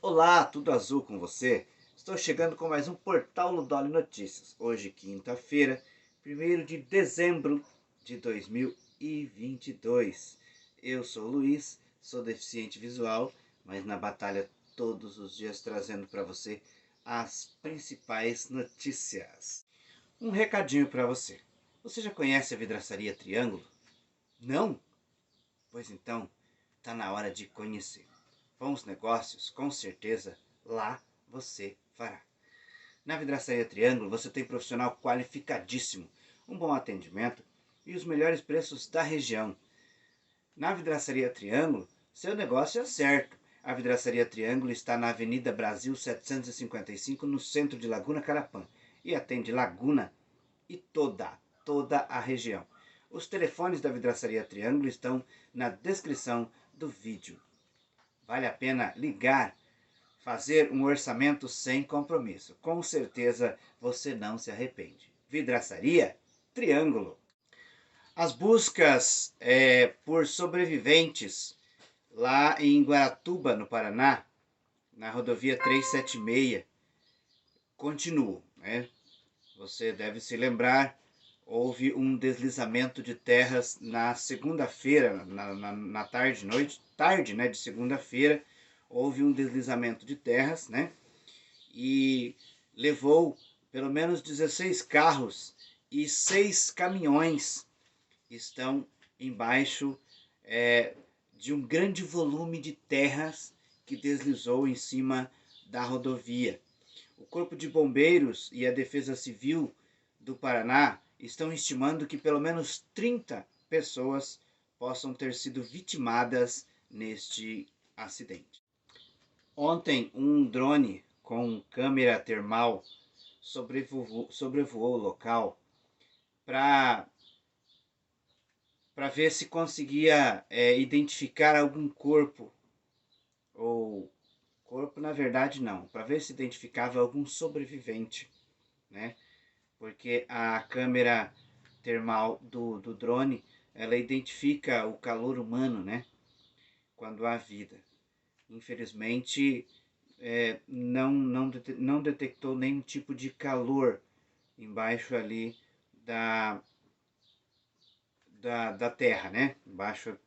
Olá, tudo azul com você? Estou chegando com mais um Portal Ludoli Notícias. Hoje, quinta-feira, 1º de dezembro de 2022. Eu sou o Luiz, sou deficiente visual, mas na batalha todos os dias trazendo para você as principais notícias. Um recadinho para você. Você já conhece a vidraçaria Triângulo? Não? Pois então, está na hora de conhecer. Bons negócios, com certeza, lá você fará. Na Vidraçaria Triângulo você tem profissional qualificadíssimo, um bom atendimento e os melhores preços da região. Na Vidraçaria Triângulo, seu negócio é certo. A Vidraçaria Triângulo está na Avenida Brasil 755, no centro de Laguna Carapã, e atende Laguna e toda a região. Os telefones da Vidraçaria Triângulo estão na descrição do vídeo. Vale a pena ligar, fazer um orçamento sem compromisso. Com certeza você não se arrepende. Vidraçaria Triângulo. As buscas por sobreviventes lá em Guaratuba, no Paraná, na rodovia 376, continuam, né? Você deve se lembrar, houve um deslizamento de terras na segunda-feira, na tarde, tarde, né, de segunda-feira, houve um deslizamento de terras, né, e levou pelo menos 16 carros e 6 caminhões estão embaixo de um grande volume de terras que deslizou em cima da rodovia. O Corpo de Bombeiros e a Defesa Civil do Paraná estão estimando que pelo menos 30 pessoas possam ter sido vitimadas neste acidente. Ontem, um drone com câmera termal sobrevoou o local para ver se conseguia identificar algum corpo, ou corpo na verdade não, para ver se identificava algum sobrevivente, né? Porque a câmera termal do drone, ela identifica o calor humano, né? Quando há vida. Infelizmente, não detectou nenhum tipo de calor embaixo ali da terra, né? Embaixo,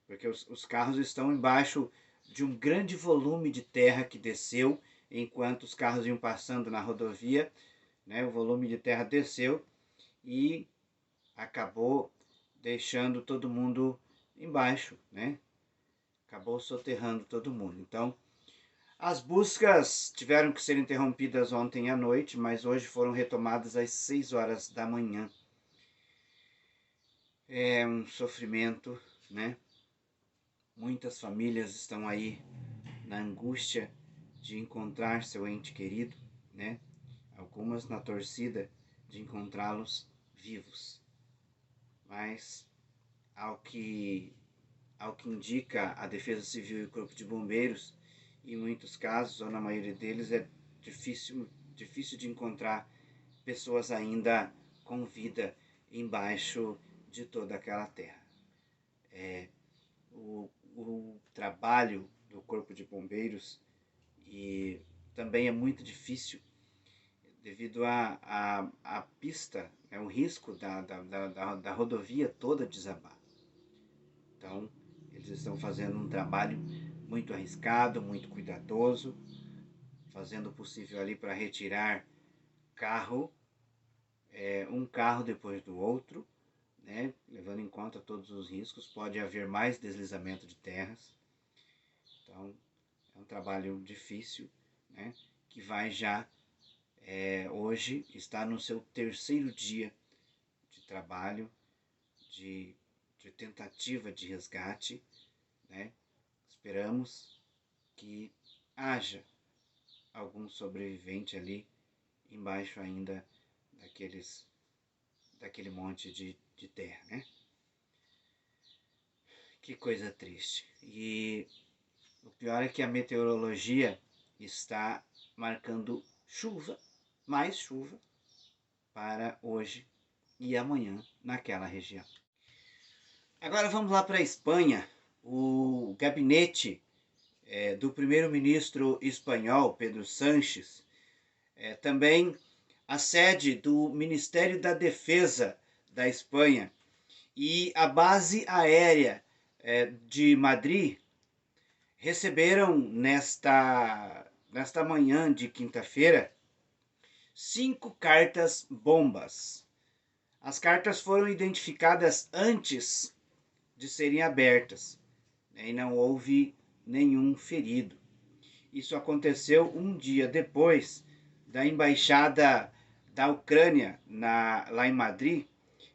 porque os carros estão embaixo de um grande volume de terra que desceu enquanto os carros iam passando na rodovia, né? O volume de terra desceu e acabou deixando todo mundo embaixo, né? Acabou soterrando todo mundo. Então, as buscas tiveram que ser interrompidas ontem à noite, mas hoje foram retomadas às 6 horas da manhã. É um sofrimento, né? Muitas famílias estão aí na angústia de encontrar seu ente querido, né? Algumas na torcida de encontrá-los vivos. Mas, ao que indica a Defesa Civil e o Corpo de Bombeiros, em muitos casos, ou na maioria deles, é difícil de encontrar pessoas ainda com vida embaixo de toda aquela terra. O trabalho do Corpo de Bombeiros e também é muito difícil devido à pista, é o risco da rodovia toda desabar. Então, eles estão fazendo um trabalho muito arriscado, muito cuidadoso, fazendo o possível ali para retirar um carro depois do outro, né? Levando em conta todos os riscos, pode haver mais deslizamento de terras. Então, é um trabalho difícil, né? Que vai já, hoje, está no seu terceiro dia de trabalho, de tentativa de resgate, né? Esperamos que haja algum sobrevivente ali embaixo ainda daquele monte de terra, né? Que coisa triste. E o pior é que a meteorologia está marcando chuva, mais chuva, para hoje e amanhã naquela região. Agora vamos lá para a Espanha. O gabinete do primeiro-ministro espanhol, Pedro Sánchez, também a sede do Ministério da Defesa da Espanha e a base aérea de Madrid receberam nesta manhã de quinta-feira 5 cartas bombas. As cartas foram identificadas antes de serem abertas, né, e não houve nenhum ferido. Isso aconteceu um dia depois da embaixada da Ucrânia lá em Madrid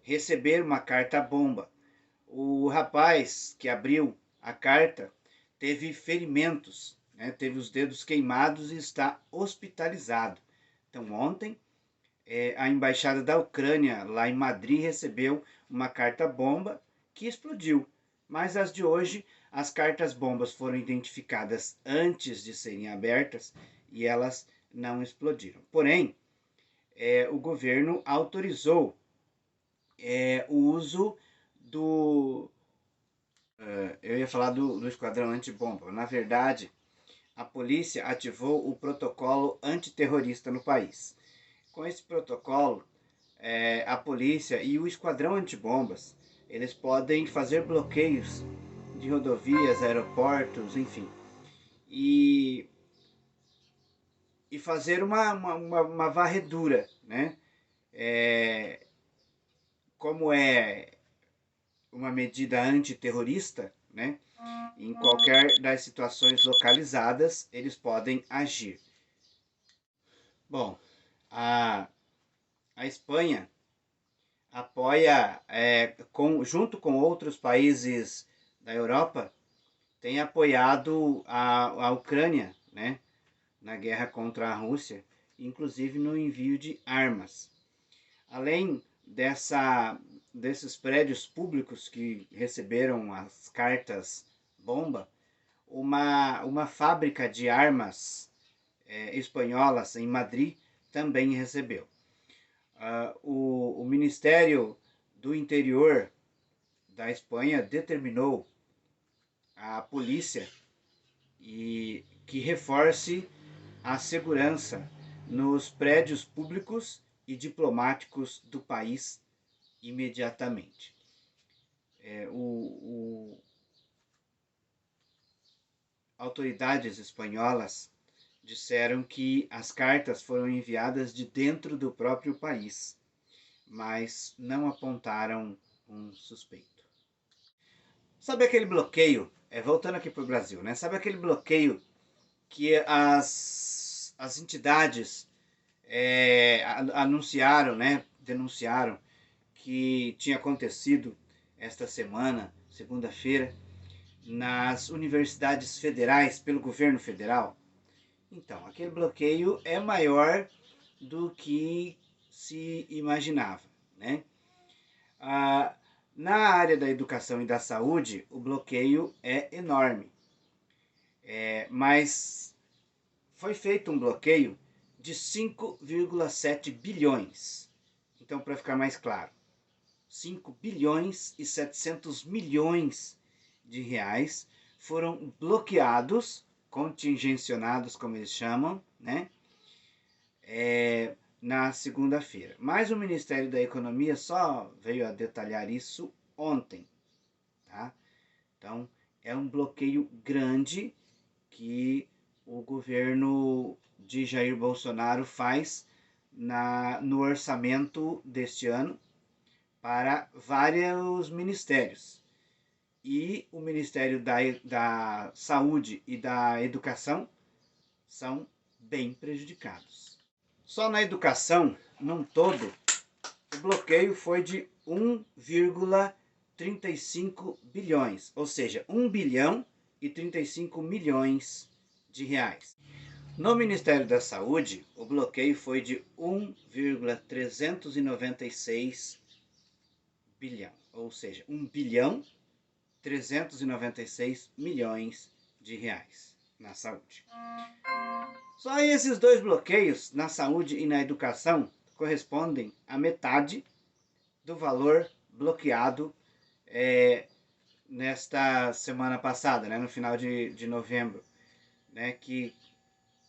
receber uma carta bomba. O rapaz que abriu a carta teve ferimentos, né, teve os dedos queimados e está hospitalizado. Então ontem a embaixada da Ucrânia lá em Madrid recebeu uma carta bomba que explodiu. Mas as de hoje, as cartas bombas foram identificadas antes de serem abertas e elas não explodiram. Porém, o governo autorizou o uso do... eu ia falar do esquadrão antibomba. Na verdade, a polícia ativou o protocolo antiterrorista no país. Com esse protocolo, a polícia e o esquadrão antibombas, eles podem fazer bloqueios de rodovias, aeroportos, enfim, e fazer uma varredura, né? Como é uma medida antiterrorista, né? Em qualquer das situações localizadas, eles podem agir. Bom, a Espanha apoia, junto com outros países da Europa, tem apoiado a Ucrânia, né, na guerra contra a Rússia, inclusive no envio de armas. Além desses prédios públicos que receberam as cartas bomba, uma fábrica de armas espanholas em Madrid também recebeu. O Ministério do Interior da Espanha determinou à polícia que reforce a segurança nos prédios públicos e diplomáticos do país imediatamente. Autoridades espanholas disseram que as cartas foram enviadas de dentro do próprio país, mas não apontaram um suspeito. Sabe aquele bloqueio, voltando aqui para o Brasil, né? Sabe aquele bloqueio que as entidades anunciaram, né? Denunciaram que tinha acontecido esta semana, segunda-feira, nas universidades federais pelo governo federal? Então, aquele bloqueio é maior do que se imaginava, né? Na área da educação e da saúde, o bloqueio é enorme, mas foi feito um bloqueio de 5,7 bilhões. Então, para ficar mais claro, 5 bilhões e 700 milhões de reais foram bloqueados, contingencionados, como eles chamam, né? Na segunda-feira. Mas o Ministério da Economia só veio a detalhar isso ontem, tá? Então, é um bloqueio grande que o governo de Jair Bolsonaro faz no orçamento deste ano para vários ministérios. E o Ministério da Saúde e da Educação são bem prejudicados. Só na educação, num todo, o bloqueio foi de 1,35 bilhões, ou seja, 1 bilhão e 35 milhões de reais. No Ministério da Saúde, o bloqueio foi de 1,396 bilhão, ou seja, 1 bilhão 396 milhões de reais na saúde. Só esses dois bloqueios, na saúde e na educação, correspondem a metade do valor bloqueado nesta semana passada, né, no final de novembro. né, que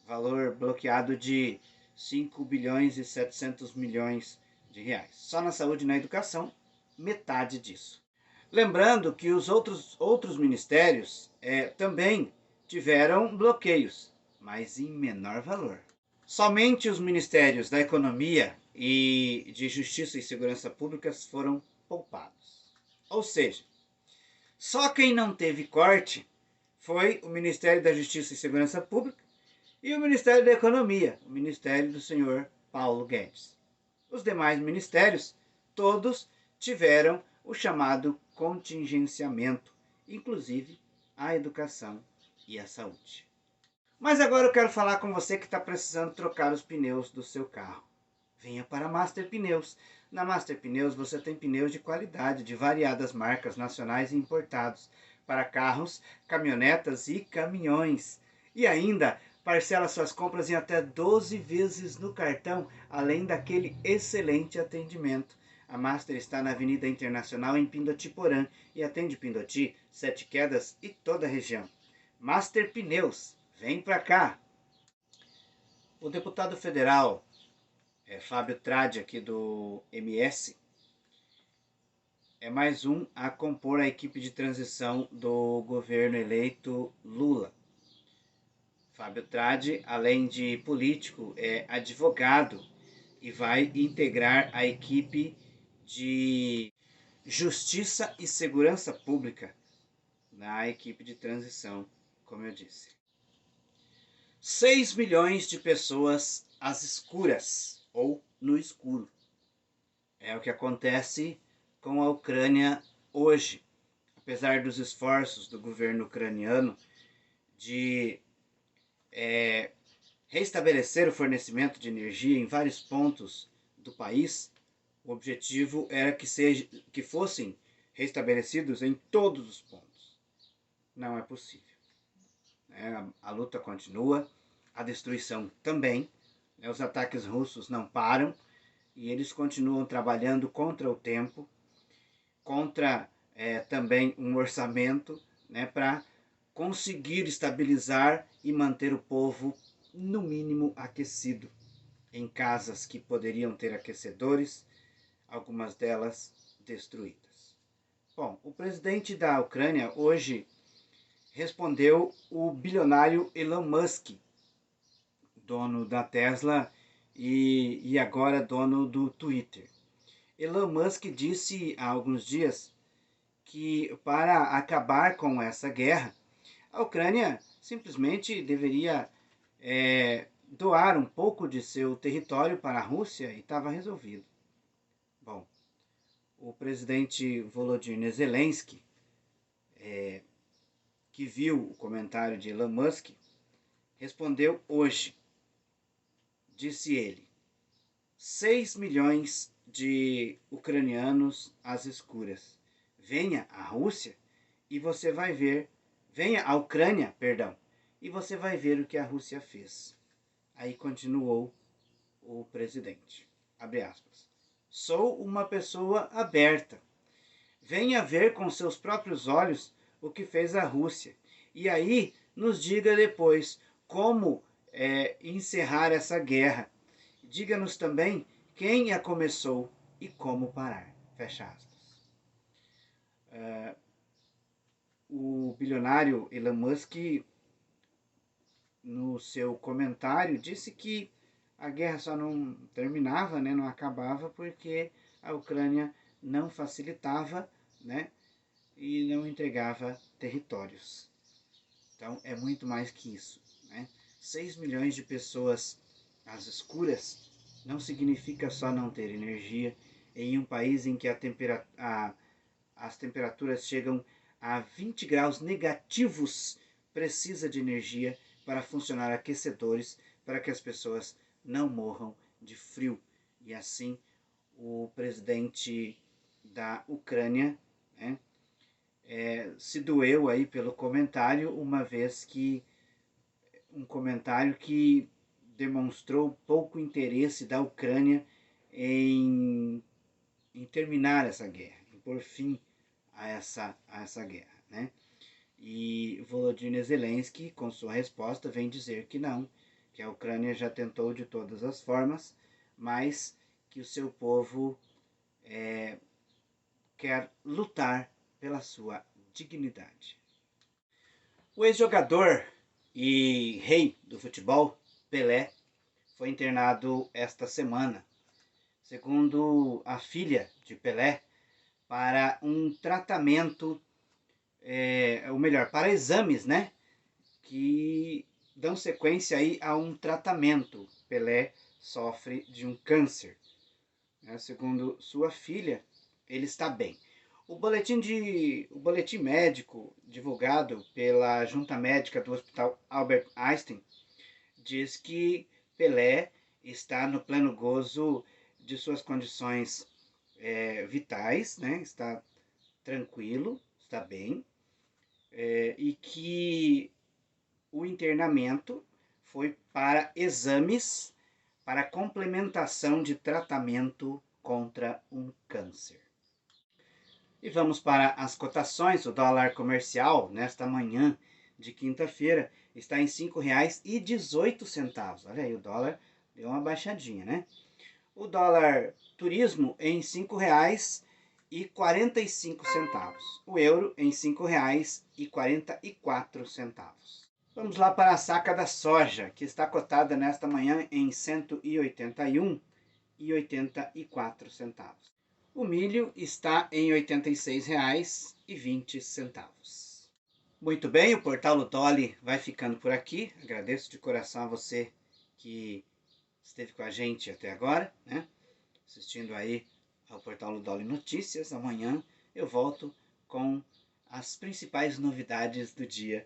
valor bloqueado de 5 bilhões e 700 milhões de reais. Só na saúde e na educação, metade disso. Lembrando que os outros ministérios também tiveram bloqueios, mas em menor valor. Somente os ministérios da Economia e de Justiça e Segurança Pública foram poupados. Ou seja, só quem não teve corte foi o Ministério da Justiça e Segurança Pública e o Ministério da Economia, o Ministério do senhor Paulo Guedes. Os demais ministérios, todos tiveram o chamado contingenciamento, inclusive a educação e a saúde. Mas agora eu quero falar com você que está precisando trocar os pneus do seu carro. Venha para a Master Pneus. Na Master Pneus você tem pneus de qualidade, de variadas marcas nacionais e importados, para carros, caminhonetas e caminhões. E ainda parcela suas compras em até 12 vezes no cartão, além daquele excelente atendimento. A Master está na Avenida Internacional em Pindotiporã e atende Pindoti, Sete Quedas e toda a região. Master Pneus, vem pra cá! O deputado federal Fábio Tradi, aqui do MS, é mais um a compor a equipe de transição do governo eleito Lula. Fábio Tradi, além de político, é advogado e vai integrar a equipe de Justiça e Segurança Pública na equipe de transição, como eu disse. 6 milhões de pessoas às escuras ou no escuro. É o que acontece com a Ucrânia hoje. Apesar dos esforços do governo ucraniano de restabelecer o fornecimento de energia em vários pontos do país, o objetivo era que fossem restabelecidos em todos os pontos. Não é possível. A luta continua, a destruição também. Os ataques russos não param e eles continuam trabalhando contra o tempo, contra também um orçamento, para conseguir estabilizar e manter o povo, no mínimo, aquecido. Em casas que poderiam ter aquecedores, algumas delas destruídas. Bom, o presidente da Ucrânia hoje respondeu o bilionário Elon Musk, dono da Tesla e agora dono do Twitter. Elon Musk disse há alguns dias que para acabar com essa guerra, a Ucrânia simplesmente deveria doar um pouco de seu território para a Rússia e estava resolvido. Bom, o presidente Volodymyr Zelensky, que viu o comentário de Elon Musk, respondeu hoje. Disse ele: 6 milhões de ucranianos às escuras. Venha à Rússia e você vai ver. Venha à Ucrânia, perdão, e você vai ver o que a Rússia fez. Aí continuou o presidente. Abre aspas. Sou uma pessoa aberta. Venha ver com seus próprios olhos o que fez a Rússia. E aí nos diga depois como encerrar essa guerra. Diga-nos também quem a começou e como parar. Fecha aspas. O bilionário Elon Musk, no seu comentário, disse que a guerra só não terminava, não acabava, porque a Ucrânia não facilitava, e não entregava territórios. Então é muito mais que isso. 6 milhões de pessoas às escuras não significa só não ter energia em um país em que as temperaturas chegam a 20 graus negativos. Precisa de energia para funcionar aquecedores, para que as pessoas não morram de frio. E assim o presidente da Ucrânia se doeu aí pelo comentário, uma vez que um comentário que demonstrou pouco interesse da Ucrânia em terminar essa guerra, em pôr fim a essa guerra. E Volodymyr Zelensky, com sua resposta, vem dizer que não, que a Ucrânia já tentou de todas as formas, mas que o seu povo quer lutar pela sua dignidade. O ex-jogador e rei do futebol, Pelé, foi internado esta semana, segundo a filha de Pelé, para um tratamento, ou melhor, para exames, né, que dão sequência aí a um tratamento. Pelé sofre de um câncer. Segundo sua filha, ele está bem. O boletim médico divulgado pela junta médica do Hospital Albert Einstein diz que Pelé está no pleno gozo de suas condições vitais, né? Está tranquilo, está bem, e que o internamento foi para exames para complementação de tratamento contra um câncer. E vamos para as cotações. O dólar comercial nesta manhã de quinta-feira está em R$ 5,18. Olha aí, o dólar deu uma baixadinha, né? O dólar turismo em R$ 5,45. O euro em R$ 5,44. Vamos lá para a saca da soja, que está cotada nesta manhã em R$ 181,84. O milho está em R$ 86,20. Muito bem, o Portal Ludoli vai ficando por aqui. Agradeço de coração a você que esteve com a gente até agora, né? Assistindo aí ao Portal Ludoli Notícias. Amanhã eu volto com as principais novidades do dia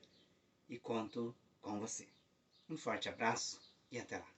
e conto com você. Um forte abraço e até lá.